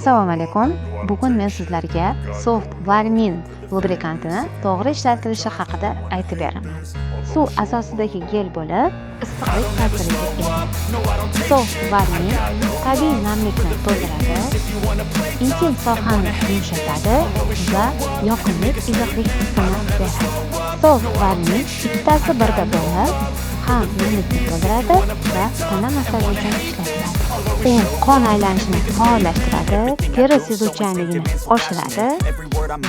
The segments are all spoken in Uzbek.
Assalomu alaykum. Bugun men sizlarga soft varmin lubrikantini to'g'ri ishlatilishi haqida aytib beraman. Suv asosidagi gel bo'lib, issiqlik ta'siriga ega. Soft varmin tabiiy namlikni to'ldiradi, intim sohani yumshatadi va yoqimli izohlik hissini beradi. Soft varmin ikkitasi birga bo'lib, ham namlikni to'ldiradi va tana massaji uchun ishlatiladi. U qon aylanishini faollashtiradi, teri sezuvchanligini oshiradi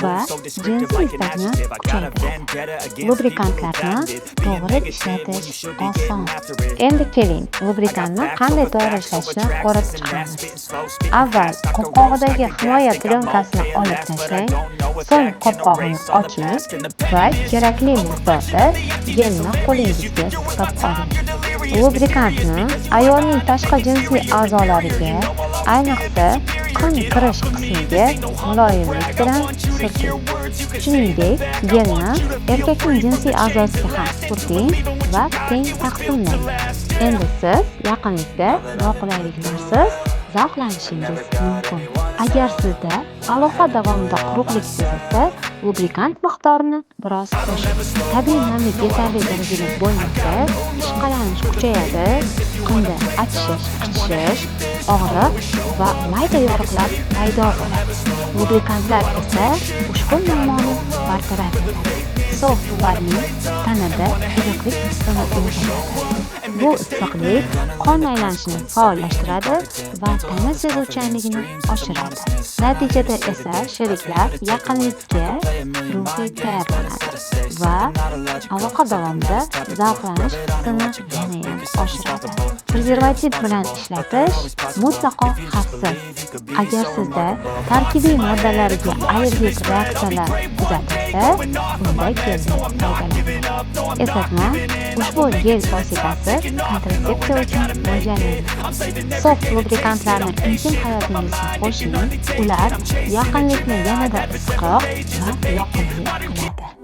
va jinsiy istakni kuchaytiradi. Lubrikantlarni to'g'ri ishlatish oson. Endi keling, lubrikantni qanday to'g'ri ishlatishni ko'rib chiqamiz. Avval qopqog'idagi himoya plyonkaasini olib tashlang, so'ng qopqog'ini oching va kerakli miqdorda gelni qo'lingizga siqib oling. Lubrikantni ayolning tashqi jinsiy a'zolariga, ayniqsa qon kirish qismiga muloyimlik bilan surting. Shuningdek, gelni erkakning jinsiy a'zosiga ham surting va teng taqsimlang. Endi siz yaqinlikda noqulayliklarsiz zavqlanishingiz mumkin. Agar sizda aloqa davomida quruqlik sezilsa, lubrikant miqdorini biroz qo'shing. Tabiiy namlik yetarli darajada bo'lmasa, ishqalanish kuchayadi, qinda achishish, qichishish, og'riq va mayda yo'riqlar paydo bo'ladi. Lubrikantlar esa ushbu muammoni bartaraf etadi. Soft varmin tanada issiqlik hissini yumshatadi. Bu issiqlik qon aylanishini faollashtiradi va tana sezuvchanligini oshiradi. Natijada esa sheriklar yaqinlikka ruhiy tayyorlanadi va aloqa davomida zavqlanish hissini yanayam oshiradi. Prezervativ bilan ishlatish mutlaqo xavfsiz. Agar sizda tarkibiy moddalariga allergik reaksiyalar kuzatilsa, unda geldan foydalaning. Eslatma: ushbu gel vositasi kontratsepsiya uchun mo'ljallangan. Soft lubrikantlarni intim hayotingizga qo'shing, ular yaqinlikni yanada issiqroq va yoqimli qiladi.